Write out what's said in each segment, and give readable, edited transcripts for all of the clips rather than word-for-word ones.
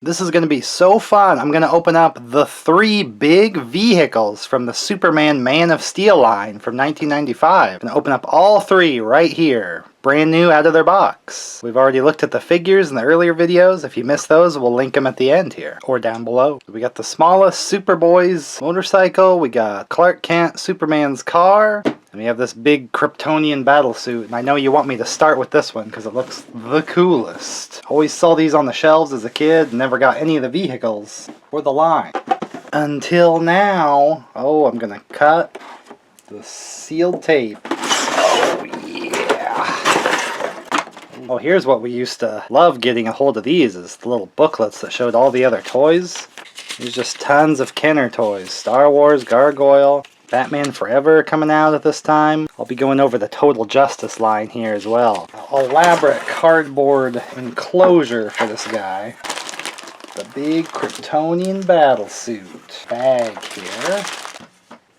This is going to be so fun. I'm going to open up the 3 big vehicles from the Superman Man of Steel line from 1995. I'm going to open up all 3 right here. Brand new out of their box. We've already looked at the figures in the earlier videos. If you missed those, we'll link them at the end here or down below. We got the smallest Superboy's motorcycle. We got Clark Kent Superman's car. And we have this big Kryptonian Battle Suit. And I know you want me to start with this one because it looks the coolest. Always saw these on the shelves as a kid. Never got any of the vehicles or the line. Until now. Oh, I'm going to cut the sealed tape. Oh, yeah. Oh, here's what we used to love getting a hold of these, is the little booklets that showed all the other toys. There's just tons of Kenner toys. Star Wars, Gargoyle, Batman Forever coming out at this time. I'll be going over the Total Justice line here as well. Elaborate cardboard enclosure for this guy. The big Kryptonian Battle Suit. Bag here.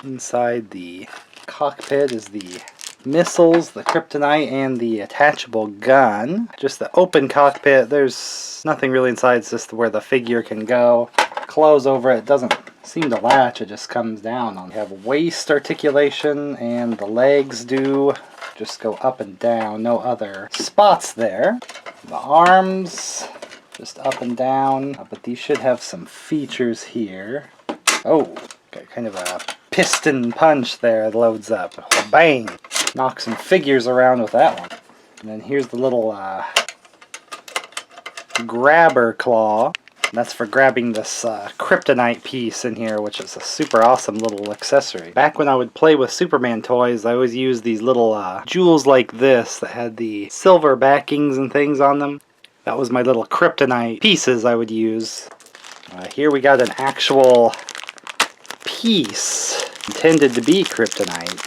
Inside the cockpit is the missiles, the kryptonite, and the attachable gun. Just the open cockpit. There's nothing really inside. It's just where the figure can go. Close over it. Doesn't seem to latch. It just comes down. We have waist articulation, and the legs do just go up and down. No other spots there. The arms just up and down. But these should have some features here. Oh, got kind of a piston punch there that loads up. Bang! Knock some figures around with that one. And then here's the little grabber claw. That's for grabbing this kryptonite piece in here, which is a super awesome little accessory. Back when I would play with Superman toys, I always used these little jewels like this that had the silver backings and things on them. That was my little kryptonite pieces I would use. Here we got an actual piece intended to be kryptonite.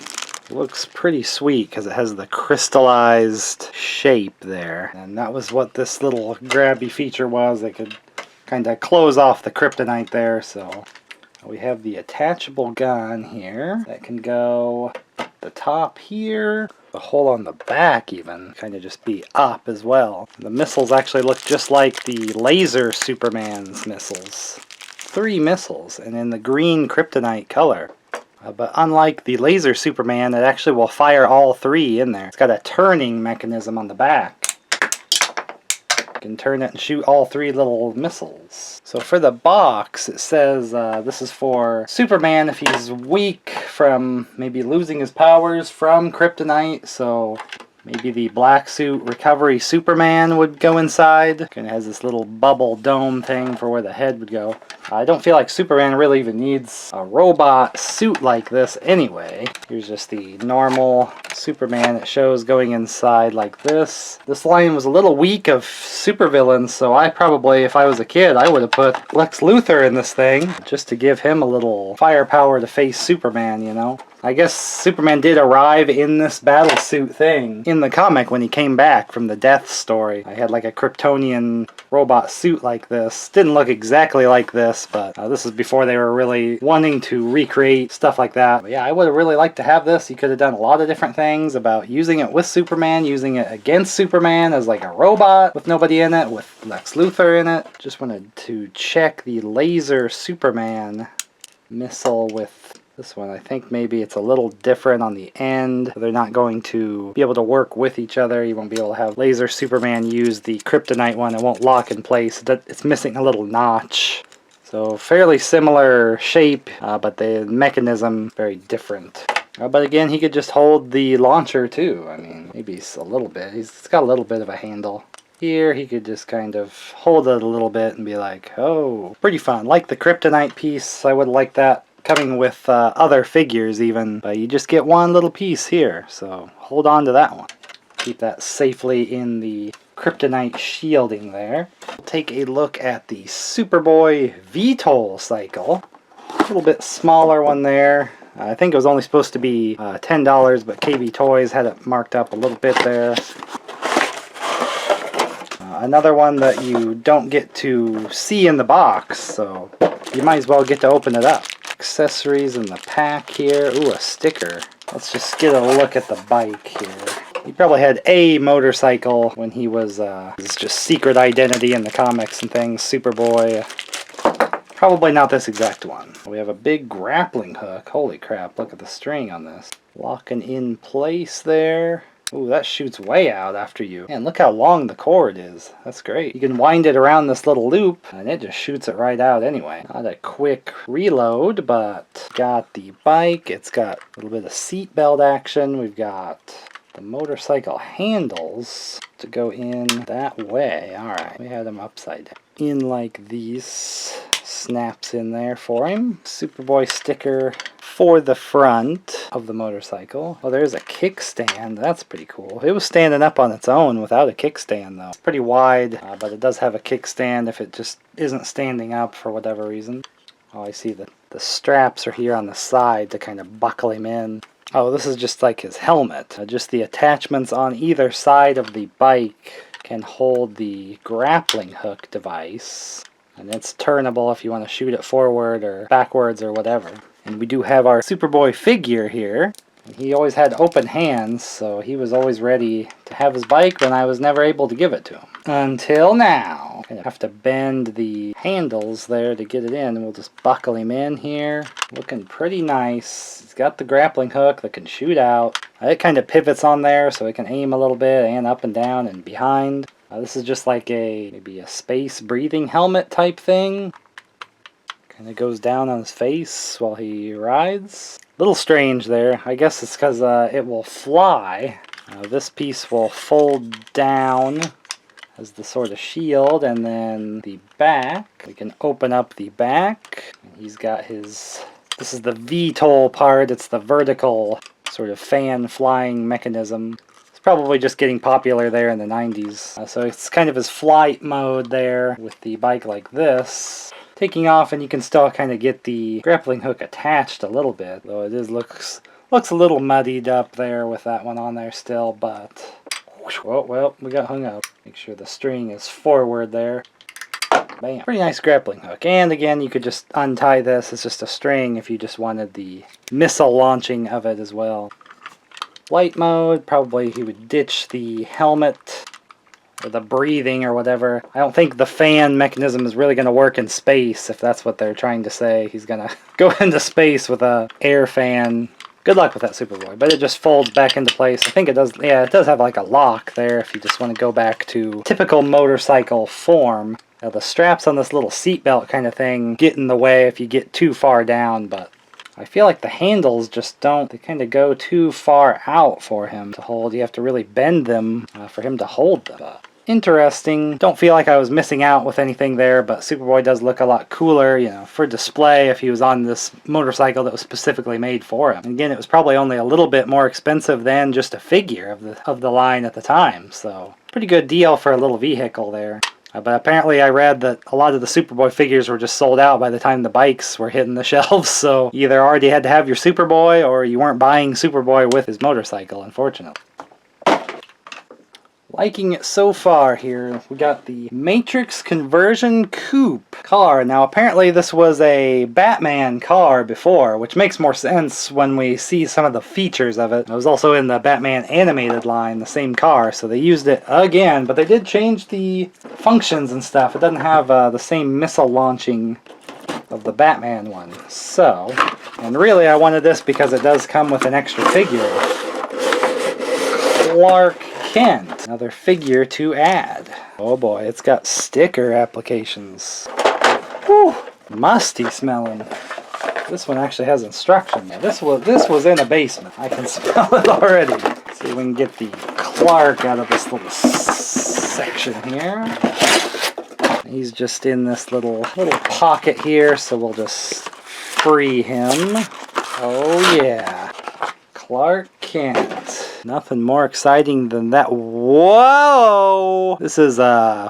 Looks pretty sweet because it has the crystallized shape there. And that was what this little grabby feature was. They could kind of close off the kryptonite there. So we have the attachable gun here that can go at the top here. The hole on the back even kind of just be up as well. The missiles actually look just like the laser Superman's missiles. 3 missiles, and in the green kryptonite color. But unlike the laser Superman, it actually will fire all 3 in there. It's got a turning mechanism on the back. You can turn it and shoot all 3 little missiles. So for the box, it says this is for Superman if he's weak from maybe losing his powers from kryptonite. So maybe the black suit recovery Superman would go inside. Kind of has this little bubble dome thing for where the head would go. I don't feel like Superman really even needs a robot suit like this anyway. Here's just the normal Superman it shows going inside like this. This line was a little weak of supervillains, so I probably, if I was a kid, I would have put Lex Luthor in this thing just to give him a little firepower to face Superman, you know? I guess Superman did arrive in this battle suit thing in the comic when he came back from the death story. I had like a Kryptonian robot suit like this. Didn't look exactly like this, but this is before they were really wanting to recreate stuff like that. But yeah, I would have really liked to have this. You could have done a lot of different things about using it with Superman, using it against Superman as like a robot with nobody in it, with Lex Luthor in it. Just wanted to check the laser Superman missile with this one. I think maybe it's a little different on the end. They're not going to be able to work with each other. You won't be able to have Laser Superman use the kryptonite one. It won't lock in place. It's missing a little notch. So fairly similar shape, but the mechanism very different. But again, he could just hold the launcher too. I mean, maybe it's a little bit. It's got a little bit of a handle. Here, he could just kind of hold it a little bit and be like, oh, pretty fun. Like the kryptonite piece, I would like that coming with other figures even, but you just get one little piece here, so hold on to that one. Keep that safely in the kryptonite shielding there. We'll take a look at the Superboy VTOL Cycle. A little bit smaller one there. I think it was only supposed to be $10, but KB Toys had it marked up a little bit there. Another one that you don't get to see in the box, so you might as well get to open it up. Accessories in the pack here. Ooh, a sticker. Let's just get a look at the bike here. He probably had a motorcycle when he was his just secret identity in the comics and things. Superboy. Probably not this exact one. We have a big grappling hook. Holy crap, look at the string on this. Locking in place there. Ooh, that shoots way out after you. Man, look how long the cord is. That's great. You can wind it around this little loop, and it just shoots it right out anyway. Not a quick reload, but got the bike. It's got a little bit of seat belt action. We've got the motorcycle handles to go in that way. Alright, we had them upside down. In like these. Snaps in there for him. Superboy sticker for the front of the motorcycle. Oh, there's a kickstand. That's pretty cool. It was standing up on its own without a kickstand though. It's pretty wide, but it does have a kickstand if it just isn't standing up for whatever reason. Oh, I see the straps are here on the side to kind of buckle him in. Oh, this is just like his helmet. Just the attachments on either side of the bike can hold the grappling hook device. And it's turnable if you want to shoot it forward or backwards or whatever. And we do have our Superboy figure here. He always had open hands, so he was always ready to have his bike when I was never able to give it to him. Until now. I have to bend the handles there to get it in, and we'll just buckle him in here. Looking pretty nice. He's got the grappling hook that can shoot out. It kind of pivots on there so it can aim a little bit and up and down and behind. This is just like maybe a space breathing helmet type thing. Kind of goes down on his face while he rides. A little strange there. I guess it's because it will fly. This piece will fold down as the sort of shield, and then the back. We can open up the back. He's got his... This is the VTOL part. It's the vertical sort of fan flying mechanism. Probably just getting popular there in the 90s. So it's kind of his flight mode there with the bike like this. Taking off, and you can still kind of get the grappling hook attached a little bit. Though it looks a little muddied up there with that one on there still, but... Oh, well, we got hung up. Make sure the string is forward there. Bam. Pretty nice grappling hook. And again, you could just untie this. It's just a string if you just wanted the missile launching of it as well. Flight mode, probably he would ditch the helmet or the breathing or whatever. I don't think the fan mechanism is really going to work in space, if that's what they're trying to say. He's going to go into space with a air fan. Good luck with that Superboy, but it just folds back into place. I think it does, yeah, it does have like a lock there if you just want to go back to typical motorcycle form. Now the straps on this little seatbelt kind of thing get in the way if you get too far down, but I feel like the handles just don't, they kind of go too far out for him to hold. You have to really bend them for him to hold them. Interesting. Don't feel like I was missing out with anything there, but Superboy does look a lot cooler, you know, for display if he was on this motorcycle that was specifically made for him. And again, it was probably only a little bit more expensive than just a figure of the line at the time, so pretty good deal for a little vehicle there. But apparently I read that a lot of the Superboy figures were just sold out by the time the bikes were hitting the shelves, so you either already had to have your Superboy or you weren't buying Superboy with his motorcycle, unfortunately. Liking it so far here. We got the Matrix Conversion Coupe car. Now apparently this was a Batman car before, which makes more sense when we see some of the features of it. It was also in the Batman animated line, the same car, so they used it again, but they did change the functions and stuff. It doesn't have the same missile launching of the Batman one. So, and really I wanted this because it does come with an extra figure. Clark Kent. Another figure to add. Oh boy, it's got sticker applications. Whew, musty smelling. This one actually has instruction. Now, this was in a basement. I can smell it already. Let's see if we can get the Clark out of this little section here. He's just in this little pocket here, so we'll just free him. Oh yeah, Clark Kent. Nothing more exciting than that. Whoa! This is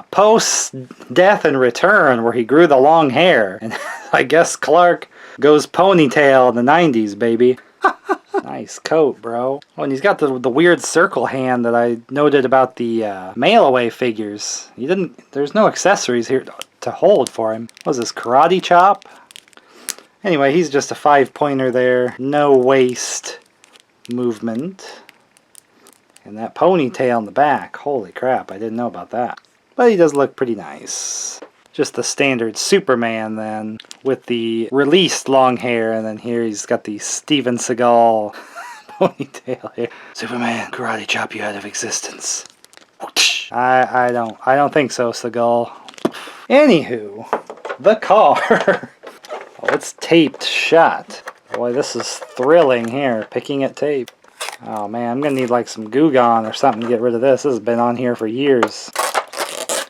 post-death and return where he grew the long hair. And I guess Clark goes ponytail in the 90s, baby. Nice coat, bro. Oh, and he's got the weird circle hand that I noted about the mail-away figures. There's no accessories here to hold for him. What was this, karate chop? Anyway, he's just a 5-pointer there. No waist movement. And that ponytail in the back. Holy crap, I didn't know about that. But he does look pretty nice. Just the standard Superman then, with the released long hair, and then here he's got the Steven Seagal ponytail here. Superman, karate chop you out of existence. I don't think so, Seagal. Anywho, the car. Oh, it's taped shut. Boy, this is thrilling here, picking at tape. Oh man, I'm gonna need like some Goo Gone or something to get rid of this. This has been on here for years.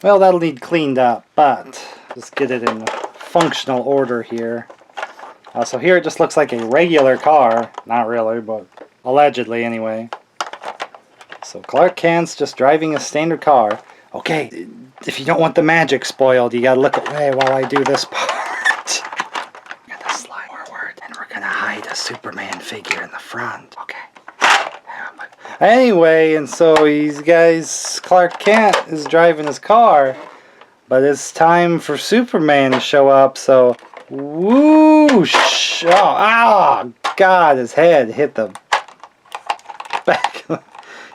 Well, that'll need cleaned up, but just get it in functional order here. So here it just looks like a regular car. Not really, but allegedly anyway. So Clark Kent's just driving a standard car. Okay, if you don't want the magic spoiled, you gotta look away while I do this part. We're gonna slide forward, and we're gonna hide a Superman figure in the front. Okay. Anyway, and so Clark Kent is driving his car, but it's time for Superman to show up, so whoosh! Oh, God, his head hit the back.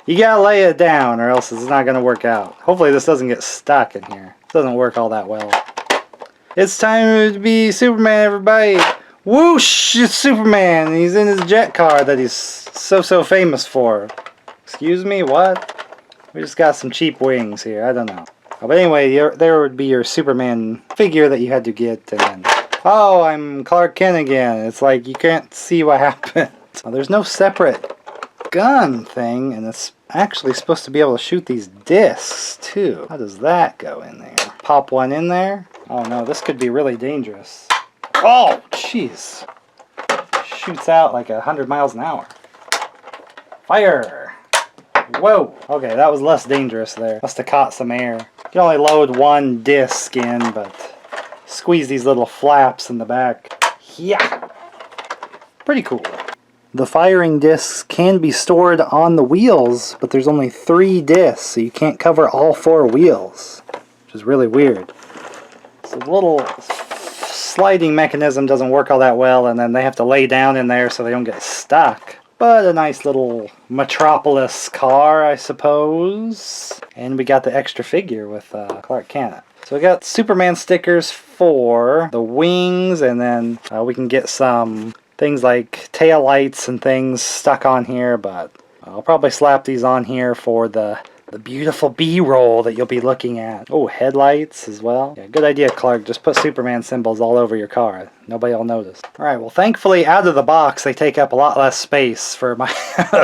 You gotta lay it down or else it's not gonna work out. Hopefully this doesn't get stuck in here. It doesn't work all that well. It's time to be Superman, everybody! Whoosh! It's Superman! He's in his jet car that he's so famous for. Excuse me, what? We just got some cheap wings here, I don't know. But anyway, there would be your Superman figure that you had to get, and then, oh, I'm Clark Kent again. It's like you can't see what happened. Well, there's no separate gun thing, and it's actually supposed to be able to shoot these discs too. How does that go in there? Pop one in there? Oh no, this could be really dangerous. Oh, jeez. Shoots out like 100 miles an hour. Fire! Whoa! Okay, that was less dangerous there. Must have caught some air. You can only load one disc in, but squeeze these little flaps in the back. Yeah! Pretty cool. The firing discs can be stored on the wheels, but there's only 3 discs, so you can't cover all 4 wheels, which is really weird. So the little sliding mechanism doesn't work all that well, and then they have to lay down in there so they don't get stuck. But a nice little Metropolis car, I suppose. And we got the extra figure with Clark Kent. So we got Superman stickers for the wings, and then we can get some things like tail lights and things stuck on here, but I'll probably slap these on here for the beautiful B-roll that you'll be looking at. Oh, headlights as well. Yeah, good idea, Clark. Just put Superman symbols all over your car. Nobody will notice. Alright, well thankfully out of the box they take up a lot less space for my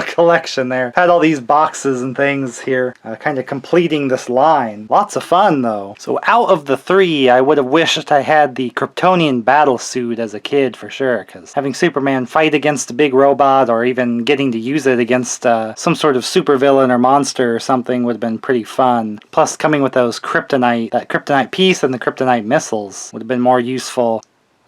collection there. Had all these boxes and things here, kind of completing this line. Lots of fun though. So out of the 3, I would have wished I had the Kryptonian Battle Suit as a kid for sure, because having Superman fight against a big robot or even getting to use it against some sort of supervillain or monster or something would have been pretty fun. Plus coming with those that kryptonite piece and the kryptonite missiles would have been more useful.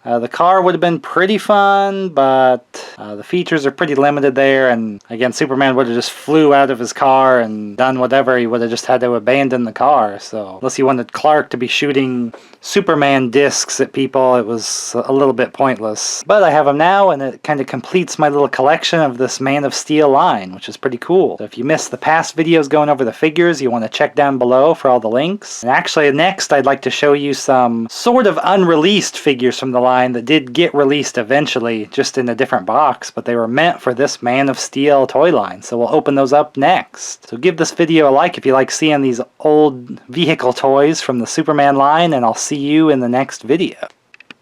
The car would have been pretty fun, but the features are pretty limited there, and again, Superman would have just flew out of his car and done whatever. He would have just had to abandon the car, so unless he wanted Clark to be shooting Superman discs at people, it was a little bit pointless. But I have him now, and it kind of completes my little collection of this Man of Steel line, which is pretty cool. So if you missed the past videos going over the figures, you want to check down below for all the links. And actually, next I'd like to show you some sort of unreleased figures from the line that did get released eventually, just in a different box, but they were meant for this Man of Steel toy line, so we'll open those up next. So give this video a like if you like seeing these old vehicle toys from the Superman line, and I'll see you in the next video.